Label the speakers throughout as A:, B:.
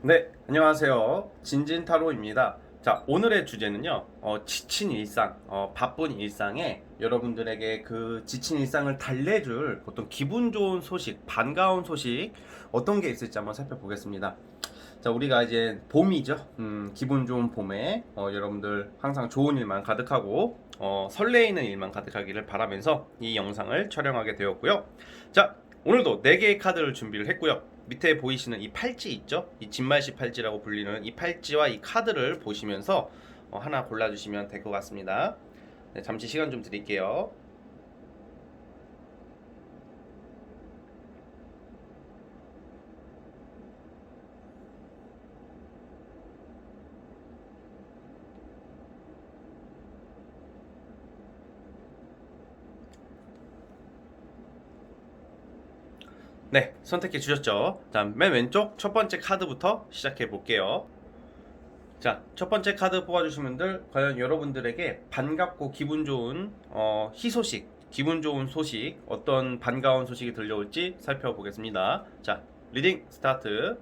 A: 네, 안녕하세요. 진진타로입니다. 자, 오늘의 주제는요, 지친 일상, 바쁜 일상에 여러분들에게 그 지친 일상을 달래줄 어떤 기분 좋은 소식, 반가운 소식, 어떤 게 있을지 한번 살펴보겠습니다. 자, 우리가 이제 봄이죠. 기분 좋은 봄에 여러분들 항상 좋은 일만 가득하고 설레이는 일만 가득하기를 바라면서 이 영상을 촬영하게 되었고요. 자, 오늘도 4개의 카드를 준비를 했고요. 밑에 보이시는 이 팔찌 있죠? 이 진말씨 팔찌라고 불리는 이 팔찌와 이 카드를 보시면서 하나 골라주시면 될 것 같습니다. 네, 잠시 시간 좀 드릴게요. 네, 선택해 주셨죠? 자, 맨 왼쪽 첫 번째 카드부터 시작해 볼게요. 자, 첫 번째 카드 뽑아주신 분들, 과연 여러분들에게 반갑고 기분 좋은 희소식, 기분 좋은 소식, 어떤 반가운 소식이 들려올지 살펴보겠습니다. 자, 리딩 스타트.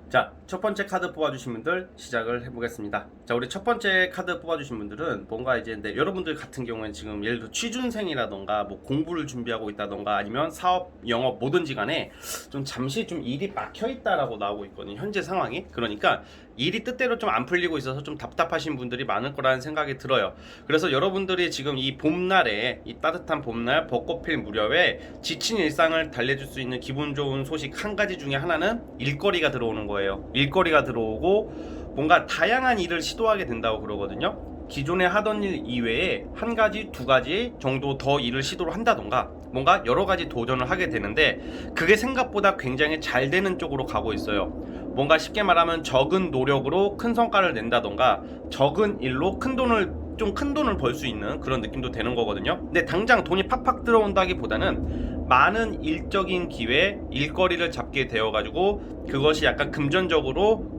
A: 자, 첫 번째 카드 뽑아주신 분들 시작을 해보겠습니다. 자, 우리 첫 번째 카드 뽑아주신 분들은 뭔가 이제 여러분들 같은 경우에는 지금 예를 들어 취준생이라던가 뭐 공부를 준비하고 있다던가 아니면 사업, 영업 뭐든지 간에 좀 잠시 좀 일이 막혀 있다라고 나오고 있거든요. 현재 상황이. 그러니까 일이 뜻대로 좀 안 풀리고 있어서 좀 답답하신 분들이 많을 거라는 생각이 들어요. 그래서 여러분들이 지금 이 봄날에, 이 따뜻한 봄날 벚꽃 필 무렵에 지친 일상을 달래줄 수 있는 기분 좋은 소식 한 가지 중에 하나는 일거리가 들어오는 거예요. 일거리가 들어오고 뭔가 다양한 일을 시도하게 된다고 그러거든요. 기존에 하던 일 이외에 한 가지, 두 가지 정도 더 일을 시도를 한다던가 뭔가 여러 가지 도전을 하게 되는데 그게 생각보다 굉장히 잘 되는 쪽으로 가고 있어요. 뭔가 쉽게 말하면 적은 노력으로 큰 성과를 낸다던가 적은 일로 큰 돈을 벌 수 있는 그런 느낌도 되는 거거든요. 근데 당장 돈이 팍팍 들어온다기보다는 많은 일적인 기회, 일거리를 잡게 되어가지고 그것이 약간 금전적으로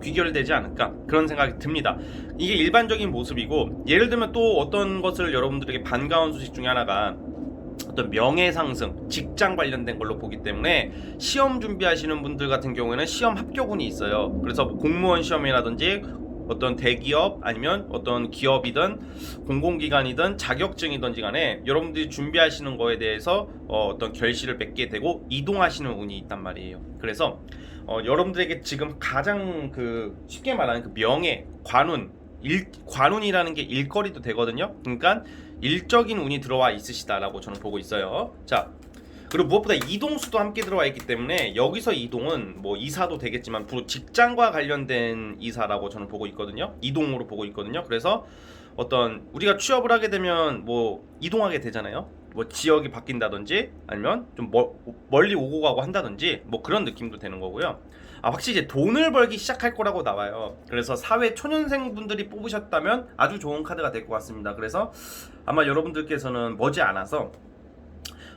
A: 귀결되지 않을까 그런 생각이 듭니다. 이게 일반적인 모습이고, 예를 들면 또 어떤 것을 여러분들에게 반가운 소식 중에 하나가 어떤 명예상승, 직장 관련된 걸로 보기 때문에 시험 준비하시는 분들 같은 경우에는 시험 합격운이 있어요. 그래서 뭐 공무원 시험이라든지 어떤 대기업 아니면 어떤 기업이든 공공기관이든 자격증이든지 간에 여러분들이 준비하시는 거에 대해서 어떤 결실을 맺게 되고 이동하시는 운이 있단 말이에요. 그래서 여러분들에게 지금 가장 그 쉽게 말하는 그 명예, 관운이라는 게 일거리도 되거든요. 그러니까 일적인 운이 들어와 있으시다라고 저는 보고 있어요. 자, 그리고 무엇보다 이동수도 함께 들어와 있기 때문에 여기서 이동은 뭐 이사도 되겠지만 주로 직장과 관련된 이사라고 저는 보고 있거든요. 이동으로 보고 있거든요. 그래서 어떤 우리가 취업을 하게 되면 뭐 이동하게 되잖아요. 뭐 지역이 바뀐다든지 아니면 좀 멀리 오고 가고 한다든지 뭐 그런 느낌도 되는 거고요. 확실히 이제 돈을 벌기 시작할 거라고 나와요. 그래서 사회 초년생 분들이 뽑으셨다면 아주 좋은 카드가 될 것 같습니다. 그래서 아마 여러분들께서는 머지않아서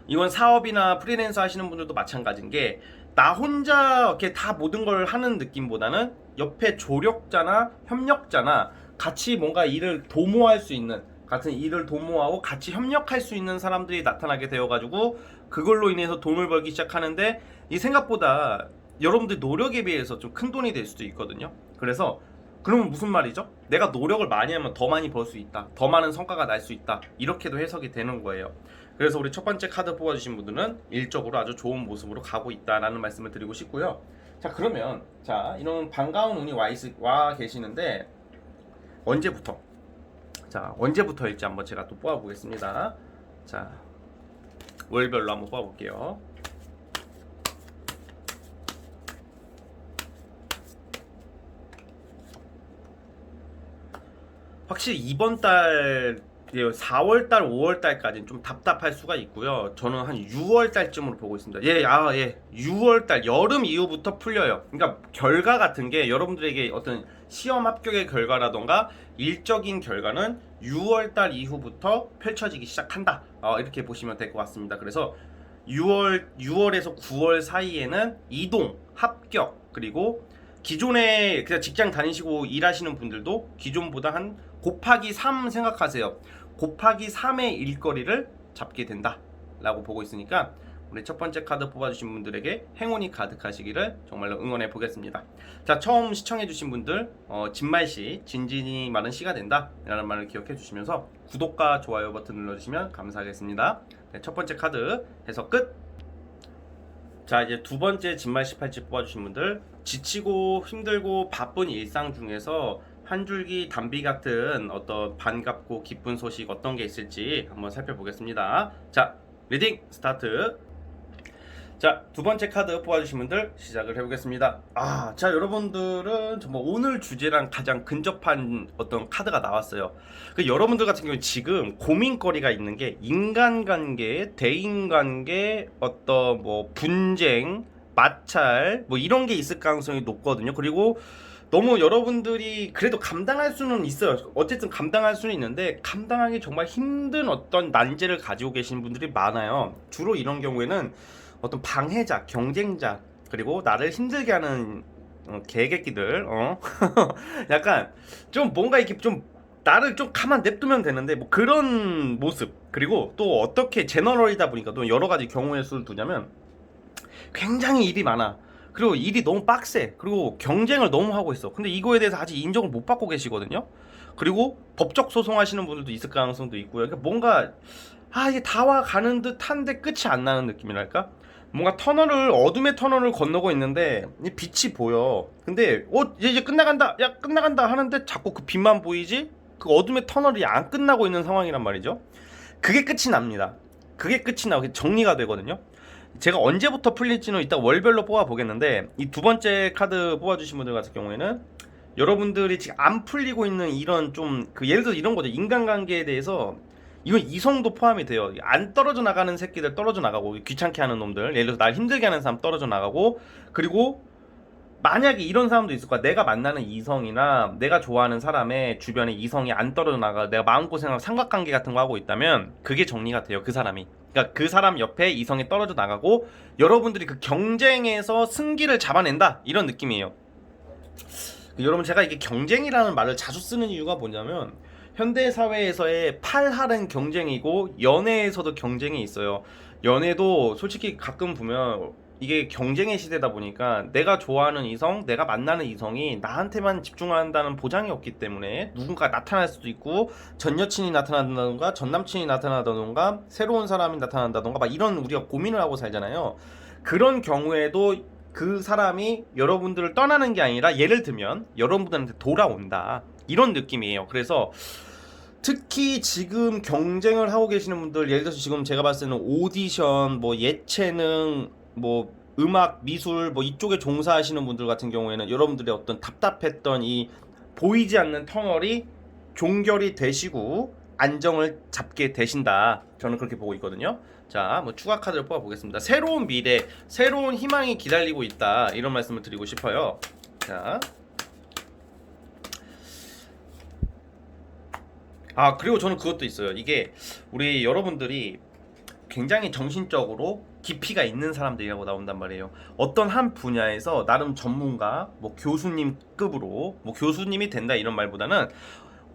A: 이건 사업이나 프리랜서 하시는 분들도 마찬가지인 게 나 혼자 이렇게 다 모든 걸 하는 느낌보다는 옆에 조력자나 협력자나 같이 뭔가 일을 도모할 수 있는 같은 일을 도모하고 같이 협력할 수 있는 사람들이 나타나게 되어가지고 그걸로 인해서 돈을 벌기 시작하는데 이 생각보다 여러분들 노력에 비해서 좀 큰 돈이 될 수도 있거든요. 그래서 그러면 무슨 말이죠? 내가 노력을 많이 하면 더 많이 벌 수 있다. 더 많은 성과가 날 수 있다. 이렇게도 해석이 되는 거예요. 그래서 우리 첫 번째 카드 뽑아주신 분들은 일적으로 아주 좋은 모습으로 가고 있다라는 말씀을 드리고 싶고요. 자, 그러면 자, 이런 반가운 운이 와 계시는데 언제부터? 자, 언제부터일지 한번 제가 또 뽑아보겠습니다. 자, 월별로 한번 뽑아볼게요. 확실히 이번 달 4월달, 5월달까지는 좀 답답할 수가 있고요. 저는 한 6월달쯤으로 보고 있습니다. 예, 6월달 여름 이후부터 풀려요. 그러니까 결과 같은 게 여러분들에게 어떤 시험 합격의 결과라던가 일적인 결과는 6월달 이후부터 펼쳐지기 시작한다. 이렇게 보시면 될 것 같습니다. 그래서 6월에서 9월 사이에는 이동, 합격, 그리고 기존에 그냥 직장 다니시고 일하시는 분들도 기존보다 한 곱하기 3 생각하세요. 곱하기 3의 일거리를 잡게 된다 라고 보고 있으니까 우리 첫 번째 카드 뽑아주신 분들에게 행운이 가득하시기를 정말로 응원해 보겠습니다. 자, 처음 시청해주신 분들 진말씨 진진이 말은 씨가 된다 라는 말을 기억해 주시면서 구독과 좋아요 버튼 눌러주시면 감사하겠습니다. 네, 첫 번째 카드 해서 끝. 자, 이제 두 번째 진말씨 팔찌 뽑아주신 분들, 지치고 힘들고 바쁜 일상 중에서 한 줄기 담비 같은 어떤 반갑고 기쁜 소식 어떤 게 있을지 한번 살펴보겠습니다. 자, 리딩 스타트. 자, 두 번째 카드 뽑아주신 분들 시작을 해보겠습니다. 자, 여러분들은 정말 오늘 주제랑 가장 근접한 어떤 카드가 나왔어요. 여러분들 같은 경우는 지금 고민거리가 있는 게 인간관계, 대인관계, 어떤 뭐 분쟁, 마찰 뭐 이런 게 있을 가능성이 높거든요. 그리고 너무 여러분들이 그래도 감당할 수는 있어요. 어쨌든 감당할 수는 있는데 감당하기 정말 힘든 어떤 난제를 가지고 계신 분들이 많아요. 주로 이런 경우에는 어떤 방해자, 경쟁자, 그리고 나를 힘들게 하는 개새끼들, 약간 좀 뭔가 이렇게 좀 나를 좀 가만 냅두면 되는데 뭐 그런 모습. 그리고 또 어떻게 제너럴이다 보니까 또 여러 가지 경우의 수를 두자면 굉장히 일이 많아. 그리고 일이 너무 빡세. 그리고 경쟁을 너무 하고 있어. 근데 이거에 대해서 아직 인정을 못 받고 계시거든요. 그리고 법적 소송하시는 분들도 있을 가능성도 있고요. 그러니까 뭔가 이게 다와 가는 듯한데 끝이 안 나는 느낌이랄까? 뭔가 어둠의 터널을 건너고 있는데 빛이 보여. 근데 이제 끝나간다. 야, 끝나간다 하는데 자꾸 그 빛만 보이지? 그 어둠의 터널이 안 끝나고 있는 상황이란 말이죠. 그게 끝이 납니다. 그게 끝이 나고 정리가 되거든요. 제가 언제부터 풀릴지는 이따 월별로 뽑아 보겠는데, 이 두 번째 카드 뽑아주신 분들 같은 경우에는 여러분들이 지금 안 풀리고 있는 이런 좀 예를 들어서 이런 거죠. 인간관계에 대해서 이건 이성도 포함이 돼요. 안 떨어져 나가는 새끼들 떨어져 나가고, 귀찮게 하는 놈들, 예를 들어서 날 힘들게 하는 사람 떨어져 나가고, 그리고 만약에 이런 사람도 있을 거야. 내가 만나는 이성이나 내가 좋아하는 사람의 주변에 이성이 안 떨어져 나가, 내가 마음고생하고 삼각관계 같은 거 하고 있다면 그게 정리가 돼요. 그 사람이. 그러니까 그 사람 옆에 이성이 떨어져 나가고 여러분들이 그 경쟁에서 승기를 잡아낸다, 이런 느낌이에요. 여러분, 제가 이게 경쟁이라는 말을 자주 쓰는 이유가 뭐냐면 현대 사회에서의 팔할은 경쟁이고 연애에서도 경쟁이 있어요. 연애도 솔직히 가끔 보면 이게 경쟁의 시대다 보니까 내가 좋아하는 이성, 내가 만나는 이성이 나한테만 집중한다는 보장이 없기 때문에 누군가 나타날 수도 있고, 전 여친이 나타난다던가 전 남친이 나타나다던가 새로운 사람이 나타난다던가 막 이런 우리가 고민을 하고 살잖아요. 그런 경우에도 그 사람이 여러분들을 떠나는 게 아니라 예를 들면 여러분들한테 돌아온다, 이런 느낌이에요. 그래서 특히 지금 경쟁을 하고 계시는 분들, 예를 들어서 지금 제가 봤을 때는 오디션, 뭐 예체능, 뭐 음악, 미술, 뭐 이쪽에 종사하시는 분들 같은 경우에는 여러분들의 어떤 답답했던 이 보이지 않는 터널이 종결이 되시고 안정을 잡게 되신다, 저는 그렇게 보고 있거든요. 자, 뭐 추가 카드를 뽑아 보겠습니다. 새로운 미래, 새로운 희망이 기다리고 있다, 이런 말씀을 드리고 싶어요. 자, 그리고 저는 그것도 있어요. 이게 우리 여러분들이 굉장히 정신적으로 깊이가 있는 사람들이라고 나온단 말이에요. 어떤 한 분야에서 나름 전문가, 뭐 교수님급으로, 뭐 교수님이 된다 이런 말보다는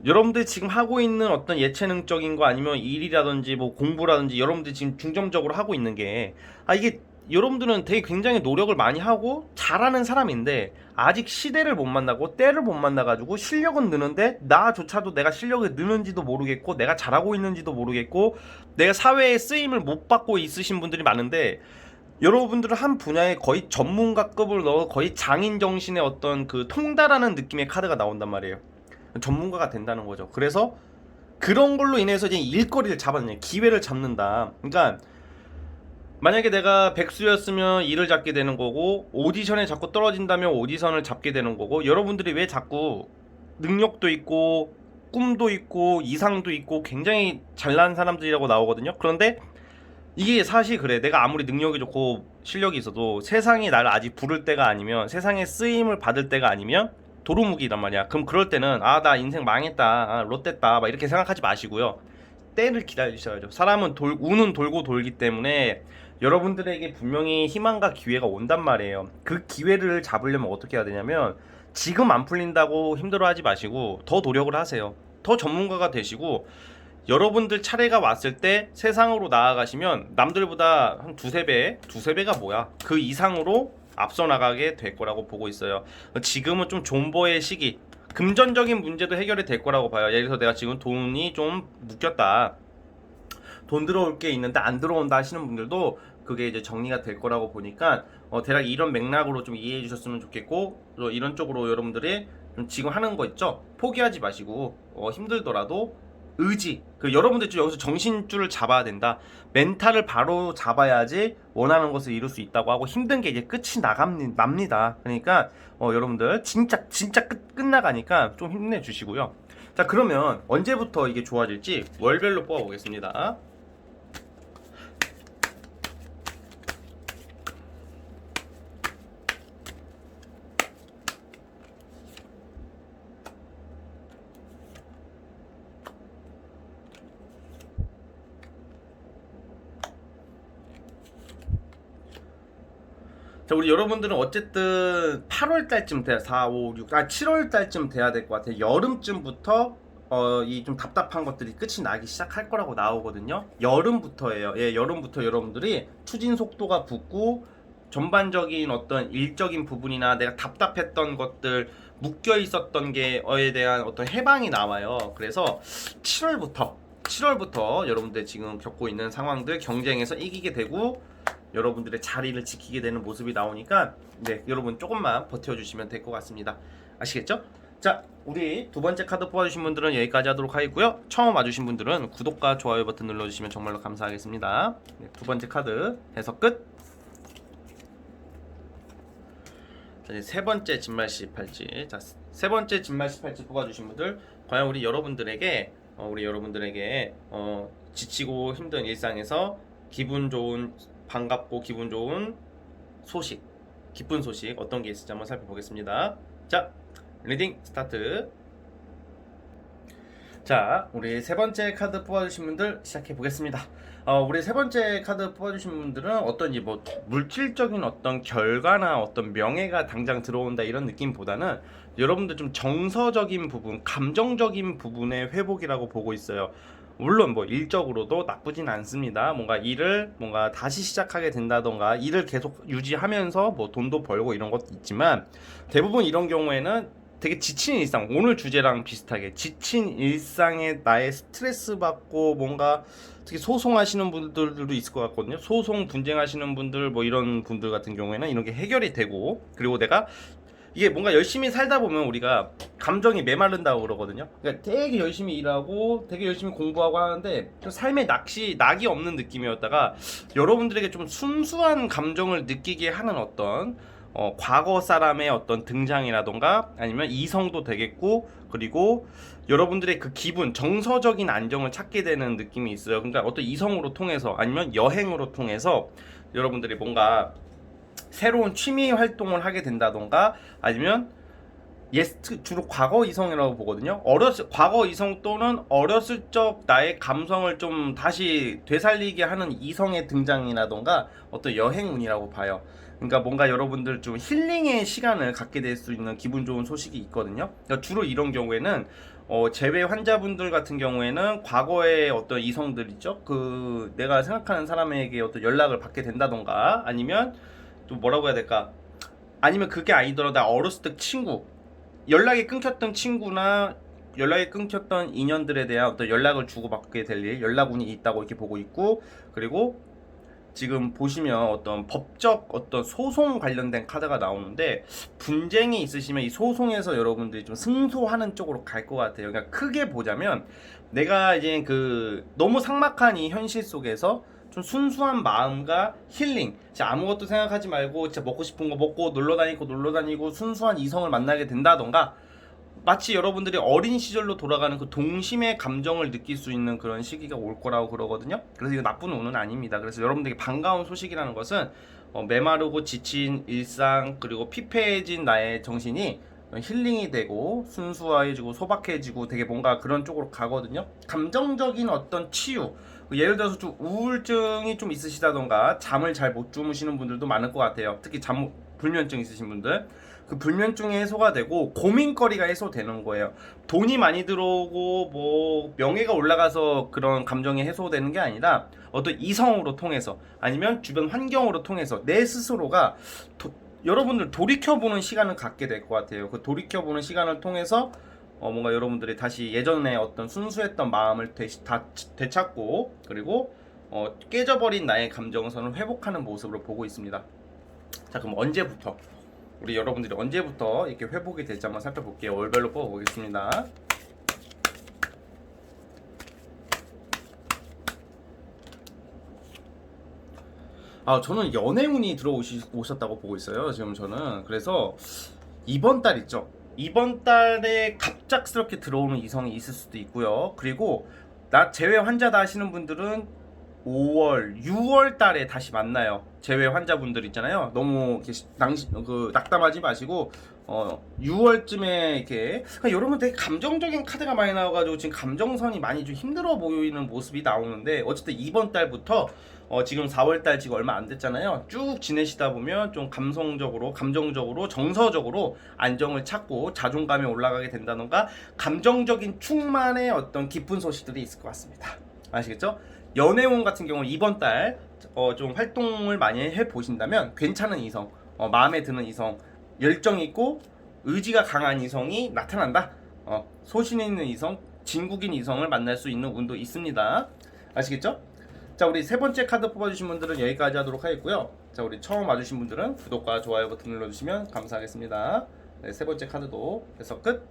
A: 여러분들이 지금 하고 있는 어떤 예체능적인 거 아니면 일이라든지 뭐 공부라든지 여러분들이 지금 중점적으로 하고 있는 게 이게 여러분들은 되게 굉장히 노력을 많이 하고 잘하는 사람인데 아직 시대를 못 만나고 때를 못 만나가지고 실력은 느는데 나조차도 내가 실력이 느는지도 모르겠고 내가 잘하고 있는지도 모르겠고 내가 사회에 쓰임을 못 받고 있으신 분들이 많은데, 여러분들은 한 분야에 거의 전문가급을 넣어 거의 장인 정신의 어떤 그 통달하는 느낌의 카드가 나온단 말이에요. 전문가가 된다는 거죠. 그래서 그런 걸로 인해서 이제 일거리를 잡아내는, 기회를 잡는다. 그러니까 만약에 내가 백수였으면 일을 잡게 되는 거고, 오디션에 자꾸 떨어진다면 오디션을 잡게 되는 거고, 여러분들이 왜 자꾸 능력도 있고 꿈도 있고 이상도 있고 굉장히 잘난 사람들이라고 나오거든요. 그런데 이게 사실 그래. 내가 아무리 능력이 좋고 실력이 있어도 세상이 나를 아직 부를 때가 아니면, 세상에 쓰임을 받을 때가 아니면 도루묵이란 말이야. 그럼 그럴 때는 나 인생 망했다, 롯됐다, 막 이렇게 생각하지 마시고요. 때를 기다리셔야죠. 사람은 운은 돌고 돌기 때문에 여러분들에게 분명히 희망과 기회가 온단 말이에요. 그 기회를 잡으려면 어떻게 해야 되냐면, 지금 안 풀린다고 힘들어하지 마시고 더 노력을 하세요. 더 전문가가 되시고 여러분들 차례가 왔을 때 세상으로 나아가시면 남들보다 한 두세 배가 뭐야? 그 이상으로 앞서 나가게 될 거라고 보고 있어요. 지금은 좀 존버의 시기, 금전적인 문제도 해결이 될 거라고 봐요. 예를 들어서 내가 지금 돈이 좀 묶였다, 돈 들어올 게 있는데 안 들어온다 하시는 분들도 그게 이제 정리가 될 거라고 보니까 대략 이런 맥락으로 좀 이해해 주셨으면 좋겠고, 또 이런 쪽으로 여러분들이 좀 지금 하는 거 있죠? 포기하지 마시고 힘들더라도 의지, 여러분들 좀 여기서 정신줄을 잡아야 된다. 멘탈을 바로 잡아야지 원하는 것을 이룰 수 있다고 하고, 힘든 게 이제 끝이 납니다. 그러니까 여러분들 진짜 끝나가니까 좀 힘내주시고요. 자, 그러면 언제부터 이게 좋아질지 월별로 뽑아보겠습니다. 자, 우리 여러분들은 어쨌든 8월 달쯤 돼야 7월 달쯤 돼야 될 것 같아요. 여름쯤부터 이 좀 답답한 것들이 끝이 나기 시작할 거라고 나오거든요. 여름부터예요. 예, 여름부터 여러분들이 추진 속도가 붙고, 전반적인 어떤 일적인 부분이나 내가 답답했던 것들, 묶여 있었던 게에 대한 어떤 해방이 나와요. 그래서 7월부터 여러분들 지금 겪고 있는 상황들, 경쟁에서 이기게 되고 여러분들의 자리를 지키게 되는 모습이 나오니까, 네, 여러분 조금만 버텨주시면 될 것 같습니다. 아시겠죠? 자, 우리 두 번째 카드 뽑아주신 분들은 여기까지 하도록 하겠고요. 처음 와주신 분들은 구독과 좋아요 버튼 눌러주시면 정말로 감사하겠습니다. 네, 두 번째 카드 해석 끝. 자, 이제 세 번째 진말씨 팔찌. 자, 세 번째 진말씨 팔찌 뽑아주신 분들, 과연 우리 여러분들에게 지치고 힘든 일상에서 기분 좋은, 반갑고 기분 좋은 소식, 기쁜 소식 어떤 게 있을지 한번 살펴보겠습니다. 자, 리딩 스타트. 자, 우리 세 번째 카드 뽑아주신 분들 시작해 보겠습니다. 우리 세 번째 카드 뽑아주신 분들은 어떤지 뭐 물질적인 어떤 결과나 어떤 명예가 당장 들어온다 이런 느낌보다는 여러분들 좀 정서적인 부분, 감정적인 부분의 회복이라고 보고 있어요. 물론 뭐 일적으로도 나쁘진 않습니다. 뭔가 일을 다시 시작하게 된다던가, 일을 계속 유지하면서 뭐 돈도 벌고 이런 것도 있지만, 대부분 이런 경우에는 되게 지친 일상, 오늘 주제랑 비슷하게 지친 일상에 나의 스트레스 받고 뭔가 특히 소송하시는 분들도 있을 것 같거든요. 소송 분쟁하시는 분들, 뭐 이런 분들 같은 경우에는 이런 게 해결이 되고, 그리고 내가 이게 뭔가 열심히 살다 보면 우리가 감정이 메마른다고 그러거든요. 그러니까 되게 열심히 일하고 되게 열심히 공부하고 하는데 좀 삶에 낙이 없는 느낌이었다가, 여러분들에게 좀 순수한 감정을 느끼게 하는 어떤 과거 사람의 어떤 등장이라던가, 아니면 이성도 되겠고, 그리고 여러분들의 그 기분, 정서적인 안정을 찾게 되는 느낌이 있어요. 그러니까 어떤 이성으로 통해서, 아니면 여행으로 통해서 여러분들이 뭔가 새로운 취미 활동을 하게 된다던가, 아니면 주로 과거 이성이라고 보거든요. 과거 이성 또는 어렸을 적 나의 감성을 좀 다시 되살리게 하는 이성의 등장이라던가 어떤 여행운이라고 봐요. 그러니까 뭔가 여러분들 좀 힐링의 시간을 갖게 될 수 있는 기분 좋은 소식이 있거든요. 그러니까 주로 이런 경우에는 재외 환자분들 같은 경우에는 과거의 어떤 이성들 있죠. 내가 생각하는 사람에게 어떤 연락을 받게 된다던가, 아니면 또 뭐라고 해야 될까? 아니면 그게 아니더라도 나 어렸을 때 연락이 끊겼던 친구나 연락이 끊겼던 인연들에 대한 어떤 연락을 주고받게 될 일, 연락운이 있다고 이렇게 보고 있고, 그리고 지금 보시면 어떤 법적 어떤 소송 관련된 카드가 나오는데, 분쟁이 있으시면 이 소송에서 여러분들이 좀 승소하는 쪽으로 갈 것 같아요. 그러니까 크게 보자면, 내가 이제 너무 삭막한 이 현실 속에서 좀 순수한 마음과 힐링, 진짜 아무것도 생각하지 말고 진짜 먹고 싶은 거 먹고 놀러 다니고 순수한 이성을 만나게 된다던가, 마치 여러분들이 어린 시절로 돌아가는 그 동심의 감정을 느낄 수 있는 그런 시기가 올 거라고 그러거든요. 그래서 이거 나쁜 운은 아닙니다. 그래서 여러분들에게 반가운 소식이라는 것은 메마르고 지친 일상, 그리고 피폐해진 나의 정신이 힐링이 되고 순수해지고 소박해지고 되게 뭔가 그런 쪽으로 가거든요. 감정적인 어떤 치유, 예를 들어서 좀 우울증이 좀 있으시다던가 잠을 잘 못 주무시는 분들도 많을 것 같아요. 특히 불면증 있으신 분들, 그 불면증이 해소가 되고 고민거리가 해소되는 거예요. 돈이 많이 들어오고 뭐 명예가 올라가서 그런 감정이 해소되는 게 아니라 어떤 이성으로 통해서 아니면 주변 환경으로 통해서 내 스스로가 여러분들 돌이켜보는 시간을 갖게 될 것 같아요. 그 돌이켜보는 시간을 통해서 뭔가 여러분들이 다시 예전에 어떤 순수했던 마음을 되찾고 그리고 깨져버린 나의 감정선을 회복하는 모습으로 보고 있습니다. 자, 그럼 언제부터 우리 여러분들이 언제부터 이렇게 회복이 될지 한번 살펴볼게요. 월별로 뽑아보겠습니다. 저는 연애운이 들어오셨다고 보고 있어요. 지금 저는. 그래서 이번 달 있죠. 이번 달에 갑작스럽게 들어오는 이성이 있을 수도 있고요. 그리고 나 재회 환자다 하시는 분들은 5월, 6월 달에 다시 만나요. 재회 환자분들 있잖아요. 너무 낙담하지 마시고 6월쯤에 이렇게 그러니까 여러분 되게 감정적인 카드가 많이 나와가지고 지금 감정선이 많이 좀 힘들어 보이는 모습이 나오는데 어쨌든 이번 달부터 지금 4월달 지금 얼마 안 됐잖아요. 쭉 지내시다 보면 좀 감성적으로, 감정적으로, 정서적으로 안정을 찾고 자존감이 올라가게 된다던가 감정적인 충만의 어떤 기쁜 소식들이 있을 것 같습니다. 아시겠죠? 연애운 같은 경우는 이번 달 좀 활동을 많이 해보신다면 괜찮은 이성, 마음에 드는 이성, 열정 있고 의지가 강한 이성이 나타난다. 소신 있는 이성, 진국인 이성을 만날 수 있는 운도 있습니다. 아시겠죠? 자, 우리 세 번째 카드 뽑아주신 분들은 여기까지 하도록 하겠고요. 자, 우리 처음 와주신 분들은 구독과 좋아요 버튼 눌러주시면 감사하겠습니다. 네, 세 번째 카드도 해서 끝.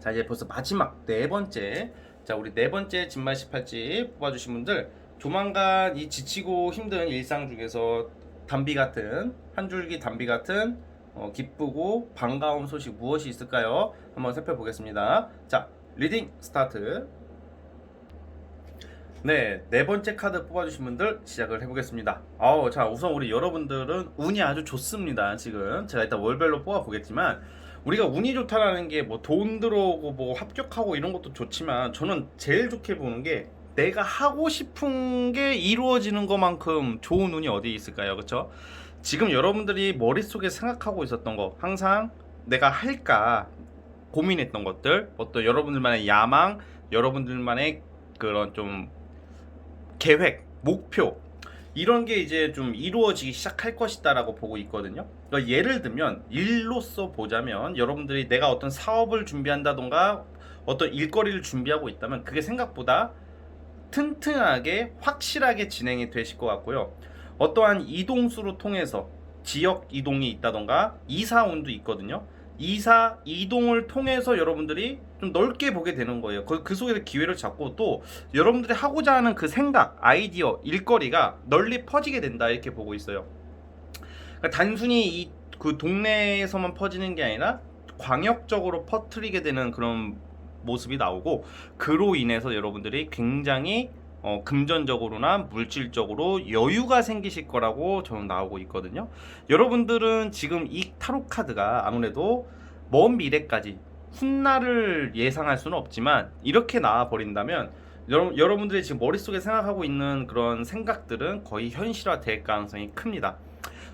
A: 자, 이제 벌써 마지막 네 번째. 자, 우리 네 번째 진말 18집 뽑아주신 분들 조만간 이 지치고 힘든 일상 중에서 담비 같은 한 줄기 담비 같은 기쁘고 반가운 소식 무엇이 있을까요? 한번 살펴보겠습니다. 자, 리딩 스타트. 네, 네 번째 카드 뽑아주신 분들 시작을 해보겠습니다. 자, 우선 우리 여러분들은 운이 아주 좋습니다. 지금 제가 일단 월별로 뽑아보겠지만 우리가 운이 좋다라는 게 뭐 돈 들어오고 뭐 합격하고 이런 것도 좋지만 저는 제일 좋게 보는 게 내가 하고 싶은 게 이루어지는 것만큼 좋은 운이 어디 있을까요? 그렇죠? 지금 여러분들이 머릿속에 생각하고 있었던 거 항상 내가 할까 고민했던 것들 어떤 여러분들만의 야망 여러분들만의 그런 좀 계획, 목표 이런 게 이제 좀 이루어지기 시작할 것이다라고 보고 있거든요. 그러니까 예를 들면 일로서 보자면 여러분들이 내가 어떤 사업을 준비한다던가 어떤 일거리를 준비하고 있다면 그게 생각보다 튼튼하게 확실하게 진행이 되실 것 같고요. 어떠한 이동수로 통해서 지역 이동이 있다던가 이사운도 있거든요. 이사 이동을 통해서 여러분들이 좀 넓게 보게 되는 거예요. 그 속에서 기회를 잡고 또 여러분들이 하고자 하는 그 생각, 아이디어, 일거리가 널리 퍼지게 된다 이렇게 보고 있어요. 그러니까 단순히 그 동네에서만 퍼지는 게 아니라 광역적으로 퍼뜨리게 되는 그런 모습이 나오고 그로 인해서 여러분들이 굉장히 금전적으로나 물질적으로 여유가 생기실 거라고 저는 나오고 있거든요. 여러분들은 지금 이 타로 카드가 아무래도 먼 미래까지 훗날을 예상할 수는 없지만 이렇게 나와 버린다면 여러분들이 지금 머릿속에 생각하고 있는 그런 생각들은 거의 현실화될 가능성이 큽니다.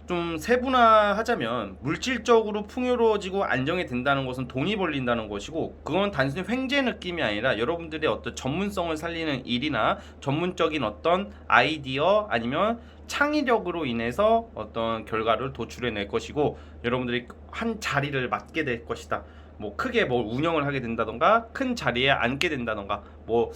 A: 좀 세분화하자면 물질적으로 풍요로워지고 안정이 된다는 것은 돈이 벌린다는 것이고 그건 단순히 횡재 느낌이 아니라 여러분들의 어떤 전문성을 살리는 일이나 전문적인 어떤 아이디어 아니면 창의력으로 인해서 어떤 결과를 도출해낼 것이고 여러분들이 한 자리를 맡게 될 것이다. 뭐 크게 뭐 운영을 하게 된다던가 큰 자리에 앉게 된다던가 뭐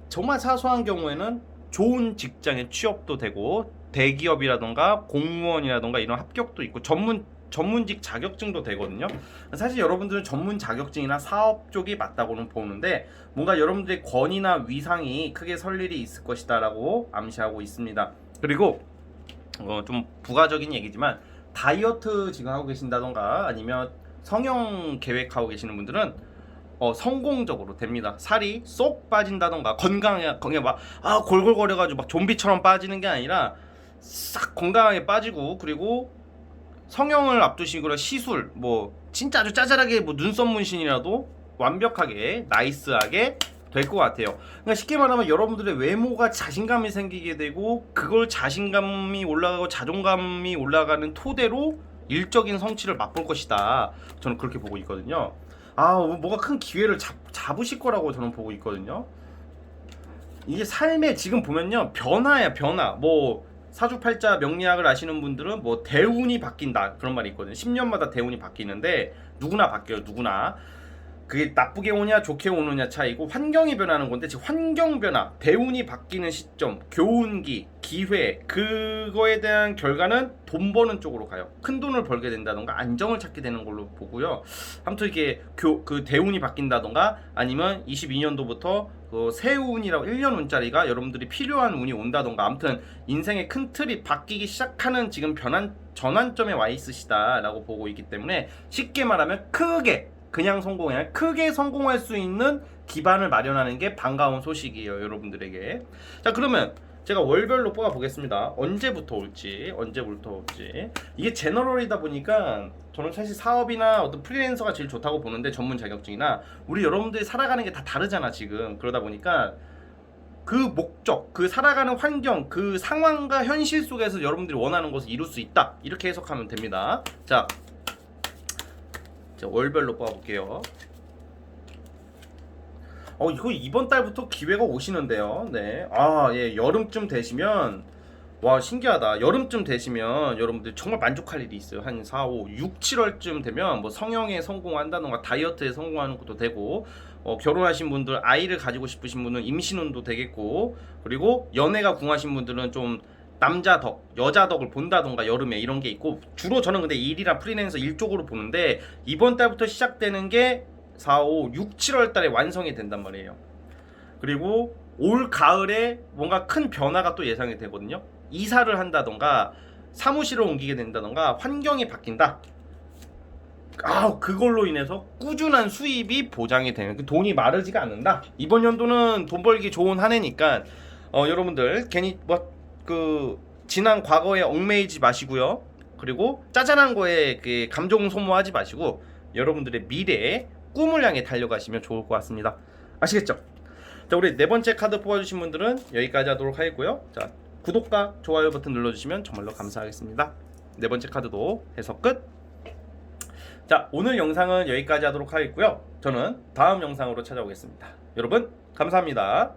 A: 정말 사소한 경우에는 좋은 직장에 취업도 되고 대기업이라던가 공무원이라던가 이런 합격도 있고 전문직 자격증도 되거든요. 사실 여러분들은 전문 자격증이나 사업 쪽이 맞다고는 보는데 뭔가 여러분들의 권위나 위상이 크게 설 일이 있을 것이다 라고 암시하고 있습니다. 그리고 좀 부가적인 얘기지만 다이어트 지금 하고 계신다던가 아니면 성형 계획하고 계시는 분들은 성공적으로 됩니다. 살이 쏙 빠진다던가 건강에 막 골골거려가지고 막 좀비처럼 빠지는 게 아니라 싹 건강하게 빠지고 그리고 성형을 앞두시고 시술 뭐 진짜 아주 짜잘하게 뭐 눈썹 문신이라도 완벽하게 나이스하게 될 것 같아요. 그러니까 쉽게 말하면 여러분들의 외모가 자신감이 생기게 되고 그걸 자신감이 올라가고 자존감이 올라가는 토대로 일적인 성취를 맛볼 것이다. 저는 그렇게 보고 있거든요. 뭐가 큰 기회를 잡으실 거라고 저는 보고 있거든요. 이게 삶에 지금 보면요, 변화야 변화. 뭐 사주팔자 명리학을 아시는 분들은 뭐 대운이 바뀐다 그런 말이 있거든요. 10년마다 대운이 바뀌는데 누구나 바뀌어요. 누구나. 그게 나쁘게 오냐 좋게 오느냐 차이고 환경이 변하는 건데, 즉 환경 변화, 대운이 바뀌는 시점, 교운기, 기회, 그거에 대한 결과는 돈 버는 쪽으로 가요. 큰 돈을 벌게 된다던가 안정을 찾게 되는 걸로 보고요. 아무튼 이게 그 대운이 바뀐다던가 아니면 22년도부터 그 새운이라고 1년 운짜리가 여러분들이 필요한 운이 온다던가, 아무튼 인생의 큰 틀이 바뀌기 시작하는 지금 전환점에 와 있으시다라고 보고 있기 때문에, 쉽게 말하면 크게, 그냥 성공이 아니라 크게 성공할 수 있는 기반을 마련하는 게 반가운 소식이에요, 여러분들에게. 자, 그러면 제가 월별로 뽑아 보겠습니다. 언제부터 올지. 이게 제너럴이다 보니까 저는 사실 사업이나 어떤 프리랜서가 제일 좋다고 보는데, 전문 자격증이나 우리 여러분들이 살아가는 게 다 다르잖아 지금. 그러다 보니까 그 목적, 그 살아가는 환경, 그 상황과 현실 속에서 여러분들이 원하는 것을 이룰 수 있다, 이렇게 해석하면 됩니다. 자, 월별로 뽑아볼게요. 이거 이번 달부터 기회가 오시는데요. 네. 예, 여름쯤 되시면, 와, 신기하다. 여름쯤 되시면 여러분들 정말 만족할 일이 있어요. 한 4, 5, 6, 7월쯤 되면 뭐 성형에 성공한다던가 다이어트에 성공하는 것도 되고, 결혼하신 분들, 아이를 가지고 싶으신 분은 임신운도 되겠고, 그리고 연애가 궁하신 분들은 좀 남자 덕, 여자 덕을 본다던가 여름에 이런 게 있고, 주로 저는 근데 일이랑 프리랜서 일 쪽으로 보는데, 이번 달부터 시작되는 게 4, 5, 6, 7월 달에 완성이 된단 말이에요. 그리고 올 가을에 뭔가 큰 변화가 또 예상이 되거든요. 이사를 한다던가 사무실을 옮기게 된다던가 환경이 바뀐다. 그걸로 인해서 꾸준한 수입이 보장이 되는, 돈이 마르지가 않는다. 이번 연도는 돈 벌기 좋은 한 해니까 여러분들 괜히 지난 과거에 얽매이지 마시고요. 그리고 짜잘한 거에 감정 소모하지 마시고 여러분들의 미래에 꿈을 향해 달려가시면 좋을 것 같습니다. 아시겠죠? 자, 우리 네 번째 카드 뽑아주신 분들은 여기까지 하도록 하겠고요. 자, 구독과 좋아요 버튼 눌러주시면 정말로 감사하겠습니다. 네 번째 카드도 해석 끝. 자, 오늘 영상은 여기까지 하도록 하겠고요. 저는 다음 영상으로 찾아오겠습니다. 여러분 감사합니다.